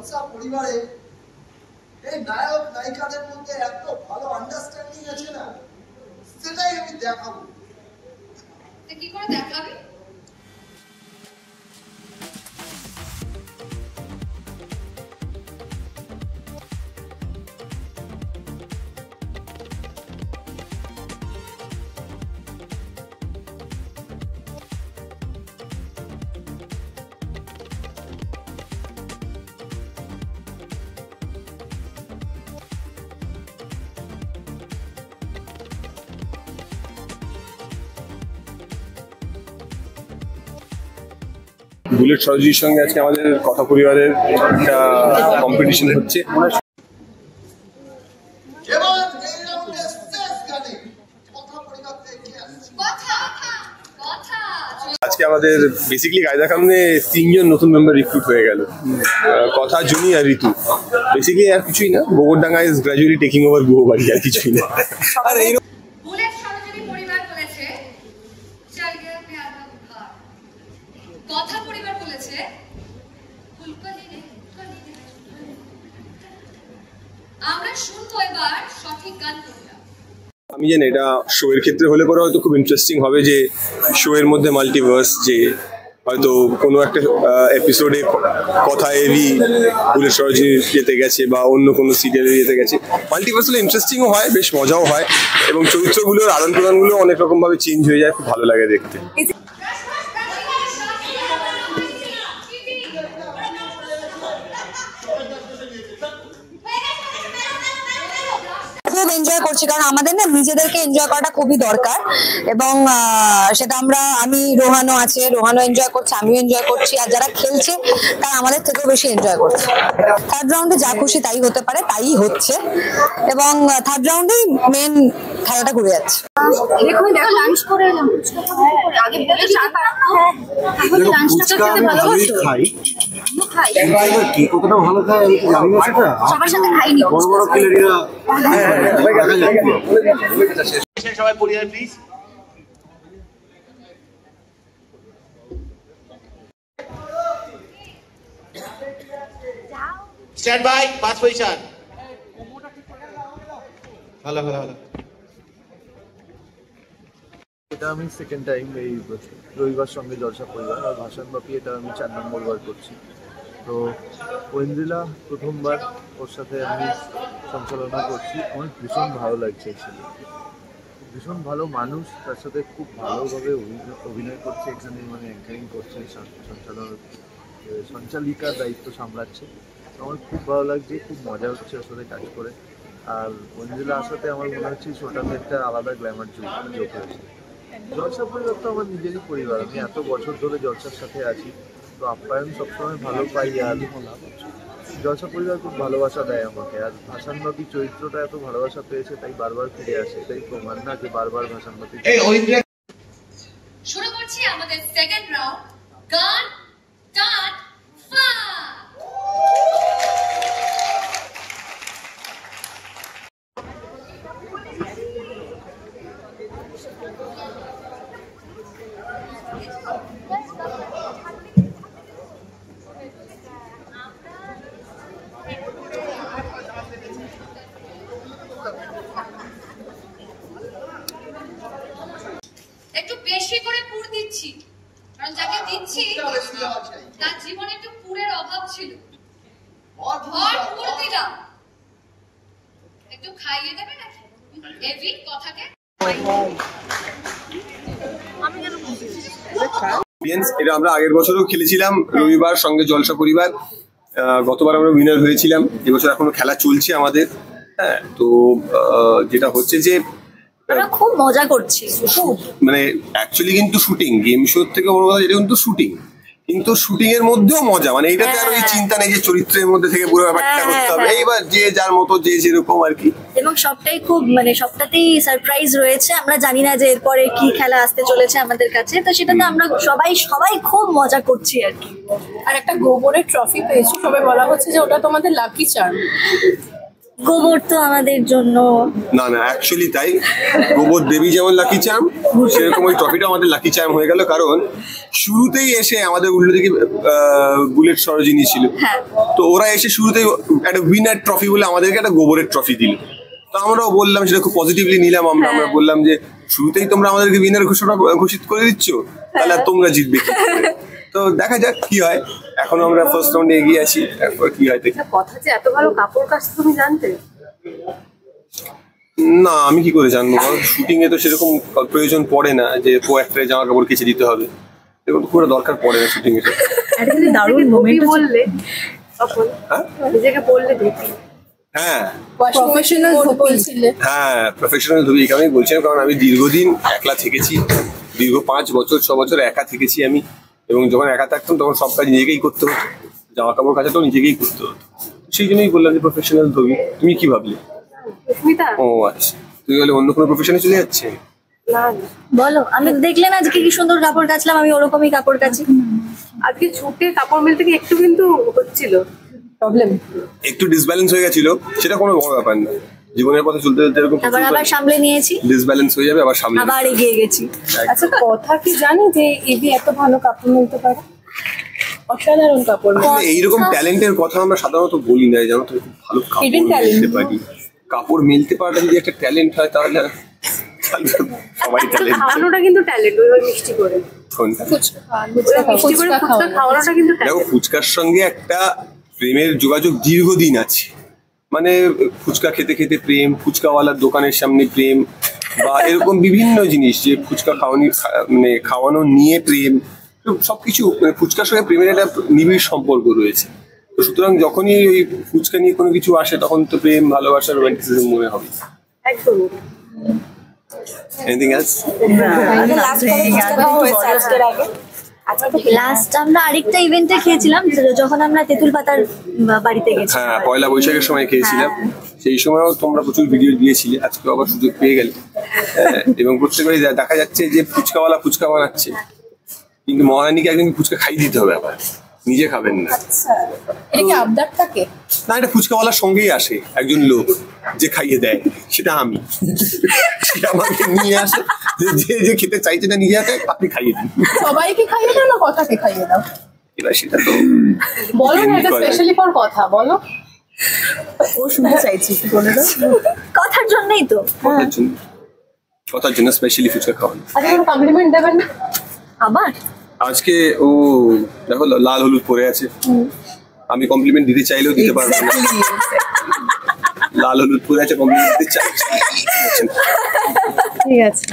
জলসা পরিবারে এই নায়ক নায়িকাদের মধ্যে এত ভালো আন্ডারস্ট্যান্ডিং আছে না, সেটাই আমি দেখাবো। কি করে দেখাবি? বুলেট সরজির সঙ্গে আজকে আমাদের কথা পরিবারের একটা কম্পিটিশন হচ্ছে। আজকে আমাদের বেসিক্যালি কায়দা কানুনে 3 জন নতুন মেম্বার রিক্রুট হয়ে গেল, কথা, জুনি আর ঋতু। বেসিক্যালি আর কিছুই না, Gobardanga is gradually taking over Guhabari, আর কিছুই না। আর এই কথা পরিবার বলেছে আমরা শুনবো এবার সঠিক গান কোনটা। আমি জানি এটা শো এর ক্ষেত্রে হলে পরে হয়তো খুব ইন্টারেস্টিং হবে, যে শো এর মধ্যে মাল্টিভার্স, যে হয়তো কোনো একটা এপিসোডে কথা এরই বুলেট সরজি যেতে গেছে বা অন্য কোনো সিরিয়ালে যেতে গেছে। মাল্টিভার্স হলে ইন্টারেস্টিংও হয়, বেশ মজাও হয়, এবং চরিত্রগুলোর আদান প্রদানগুলো অনেক রকম ভাবে চেঞ্জ হয়ে যায়, খুব ভালো লাগে দেখতে। খুব এনজয় করছি, কারণ আমাদের না নিজেদেরকে এনজয় করাটা খুবই দরকার, এবং সেটা আমি রোহানও আছে, রোহানও এনজয় করছে, আমিও এনজয় করছি, আর যারা খেলছে তারা আমাদের থেকেও বেশি এনজয় করছে। থার্ড রাউন্ডে যা খুশি তাই হতে পারে, তাই হচ্ছে, এবং থার্ড রাউন্ডেই মেন খেলাটা ঘুরে যাচ্ছে। সবাই পরিবার প্লিজ। Stand by, 5 position. ভালো ভালো ভালো। এটা আমি সেকেন্ড টাইম এই রবিবার সঙ্গে জলসা পরিবার, আর ভাসান বাপি এটা আমি 4 নম্বর বার করছি। তো ঐন্দ্রিলা প্রথমবার, ওর সাথে আমি সঞ্চালনা করছি। আমার ভীষণ ভালো লাগছে, ভীষণ ভালো মানুষ, তার সাথে খুব ভালোভাবে অভিনয় করছে এখানে, মানে অ্যাঙ্কারিং করছে, সঞ্চালিকার দায়িত্ব সামলাচ্ছে। আমার খুব ভালো লাগছে, খুব মজা হচ্ছে ওর সাথে কাজ করে। আর ঐন্দ্রিলা আসাতে আমার মনে হচ্ছে ছোটাতে একটা আলাদা গ্ল্যামার যোগ হয়েছে। জলসা পরিবার তো আমার নিজেরই পরিবার, আমি এত বছর ধরে জলসার সাথে আছি, তো আপ্যায়ন সবসময় ভালো পাই। আর জলসা পরিবার খুব ভালোবাসা দেয় আমাকে, আর ভাসান বাপি চরিত্রটা এত ভালোবাসা পেয়েছে, তাই বারবার ফিরে আসে। এটাই প্রমাণ না যে বারবার ভাসান বাপি। শুরু করছি আমাদের সেকেন্ড রাউন্ড, গান স্টার্ট ফায়ার। একটু বেশি করে পুর দিচ্ছি, কারণ যাকে দিচ্ছি তার জীবনে একটু পুরের অভাব ছিল। ভর পুর দিলাম, একটু খাইয়ে দেবে নাকি এভি কথাকে? এটা আমরা আগের বছরও খেলেছিলাম, রবিবার সঙ্গে জলসা পরিবার। গতবার আমরা উইনার হয়েছিলাম, এবছর এখনো খেলা চলছে আমাদের। হ্যাঁ, তো যেটা হচ্ছে যে আমরা খুব মজা করছি, মানে অ্যাকচুয়ালি কিন্তু শুটিং, গেম শোর থেকে বড় কথা এটা কিন্তু শুটিং, কিন্তু শুটিং এর মধ্যেও মজা, মানে এটাতে আর ওই চিন্তা নেই যে চরিত্রের মধ্যে থেকে পুরো ব্যাপারটা করতে হবে। এইবার যে যার মতো যে যেরকম আর কি, এবং সবটাই খুব, মানে সবটাতেই সারপ্রাইজ রয়েছে। আমরা জানি না যে এরপরে কি খেলা আসতে চলেছে আমাদের কাছে, তো সেটাতে আমরা সবাই খুব মজা করছি আর কি। আর একটা গোবরের ট্রফি পেয়েছি, সবাই বলা হচ্ছে যে ওটা তোমাদের লাকি চার্ম। গোবর তো আমাদের জন্য না না অ্যাকচুয়ালি তাই, গোবর দেবী যেমন লাকি চার্ম সেরকম ওই ট্রফিটা আমাদের লাকি চার্ম হয়ে গেল, কারণ শুরুতেই এসে আমাদের উল্টো দিকে বুলেট সরোজিনী ছিল, তো ওরা এসে শুরুতেই একটা উইনার ট্রফি বলে আমাদেরকে একটা গোবরের ট্রফি দিল। তো আমরাও বললাম, সেটা খুব পজিটিভলি নিলাম আমরা বললাম যে শুরুতেই তোমরা আমাদেরকে উইনার ঘোষিত করে দিচ্ছ, তাহলে তোমরা জিতবে কি করে? তো দেখা যাক কি হয়, এখন আমরা ফার্স্ট রাউন্ডে এগিয়ে আছি, তারপর কি হয় দেখি। কথা যে এত ভালো কাপড় কাচতে তুমি জানতে? না আমি কি করে জানবো, কারণ শুটিং এ তো সেরকম প্রয়োজন পড়ে না যে একটা জামা কাপড় কেচে দিতে হবে, এরকম খুব দরকার পড়ে না শুটিং এ। একদিন দারুণ মুভি বললে তখন নিজেকে বললে দেখি হ্যাঁ প্রফেশনাল বলছিলে। হ্যাঁ প্রফেশনাল ধুবি এই কারণেই বলছিলাম, কারণ আমি দীর্ঘদিন একলা থেকেছি, দীর্ঘ 5 বছর 6 বছর একা থেকেছি আমি, এবং যখন একা থাকতাম তখন সব কাজ নিজেকেই করতে হতো, জামা কাপড় কাচাটাও নিজেকেই করতে হতো, সেই জন্যই বললাম যে প্রফেশনাল ধুবি। তুমি কি ভাবলে? ও আচ্ছা, তুই বলে অন্য কোনো প্রফেশনে চলে যাচ্ছে? বলো, আমি দেখলেন আজকে কি সুন্দর কাপড় কাচলাম, আমি ওরকমই কাপড় কাচি। আজকে ছুটে কাপড় মিলতে গিয়ে একটু কিন্তু হচ্ছিল প্রবলেম, একটু ডিসব্যালেন্স হয়ে গেছিল, সেটা কোনো বড় ব্যাপার না, জীবনের পথে চলতে চলতে এরকম আবার সামলে নিয়েছি, ডিসব্যালেন্স হয়ে যাবে, আবার সামনে আবার এগিয়ে গেছি। আচ্ছা কথা কি জানি যে এবি এত ভালো কাপড় মিলতে পারে? অসাধারণ কাপড়। এইরকম ট্যালেন্টের কথা আমরা সাধারণত বলি না, জানো তো, খুব ভালো কাপড় মিলতে পারি, কাপড় মিলতে পারাটা যদি একটা ট্যালেন্ট হয় তাহলে সবাই ট্যালেন্ট। খাওয়ানোটা কিন্তু ট্যালেন্ট, ওই মিষ্টি করে খাওয়ানোটা কিন্তু দেখো, ফুচকার সঙ্গে একটা প্রেমের যোগাযোগ দীর্ঘদিন আছে, মানে ফুচকা খেতে খেতে প্রেম, ফুচকাওয়ালার দোকানের সামনে প্রেম, বা এরকম বিভিন্ন জিনিস যে ফুচকা মানে খাওয়ানো নিয়ে প্রেম, সবকিছু মানে ফুচকার সঙ্গে প্রেমের একটা নিবিড় সম্পর্ক রয়েছে। তো সুতরাং যখনই ওই ফুচকা নিয়ে কোনো কিছু আসে তখন তো প্রেম, ভালোবাসা, রোমান্টিসিজম মনে হবে। একদম। Anything else? লাস্ট আমরা আরেকটা ইভেন্টে খেয়েছিলাম যখন আমরা তেঁতুল পাতার বাড়িতে গেছি। হ্যাঁ, পয়লা বৈশাখের সময় খেয়েছিলাম, সেই সময়ও তোমরা প্রচুর ভিডিও দিয়েছিলে, আজকে আবার সুযোগ পেয়ে গেলে, এবং প্রত্যেকবারই দেখা যাচ্ছে যে ফুচকাওয়ালা ফুচকা বানাচ্ছে, কিন্তু মহারানীকে একদিন ফুচকা খাইয়ে দিতে হবে, আবার নিজে খাবেন না। না, এটা ফুচকাওয়ালার সঙ্গেই আসে একজন লোক যে খাইয়ে দেয়, সেটা আমি, সেটা আমাকে নিয়ে আসে, যে খেতে চাইছে না নিজে হাতে আপনি খাইয়ে দিন। সবাইকে খাইয়ে দাও না কথাকে খাইয়ে দাও? এবার সেটা তো বলো না, এটা স্পেশালি ফর কথা বলো। ও শুনতে চাইছি, বলে দাও। কথার জন্যই তো, কথার জন্য স্পেশালি ফুচকা খাওয়ানো। আচ্ছা, কোনো কমপ্লিমেন্ট দেবেন না আবার? আজকে ও দেখো লাল হলুদ পরে আছে, আমি কমপ্লিমেন্ট দিতে চাইলেও দিতে পারবো না, লাল হলুদ পরে আছে, কমপ্লিমেন্ট দিতে চাইছি। ঠিক আছে।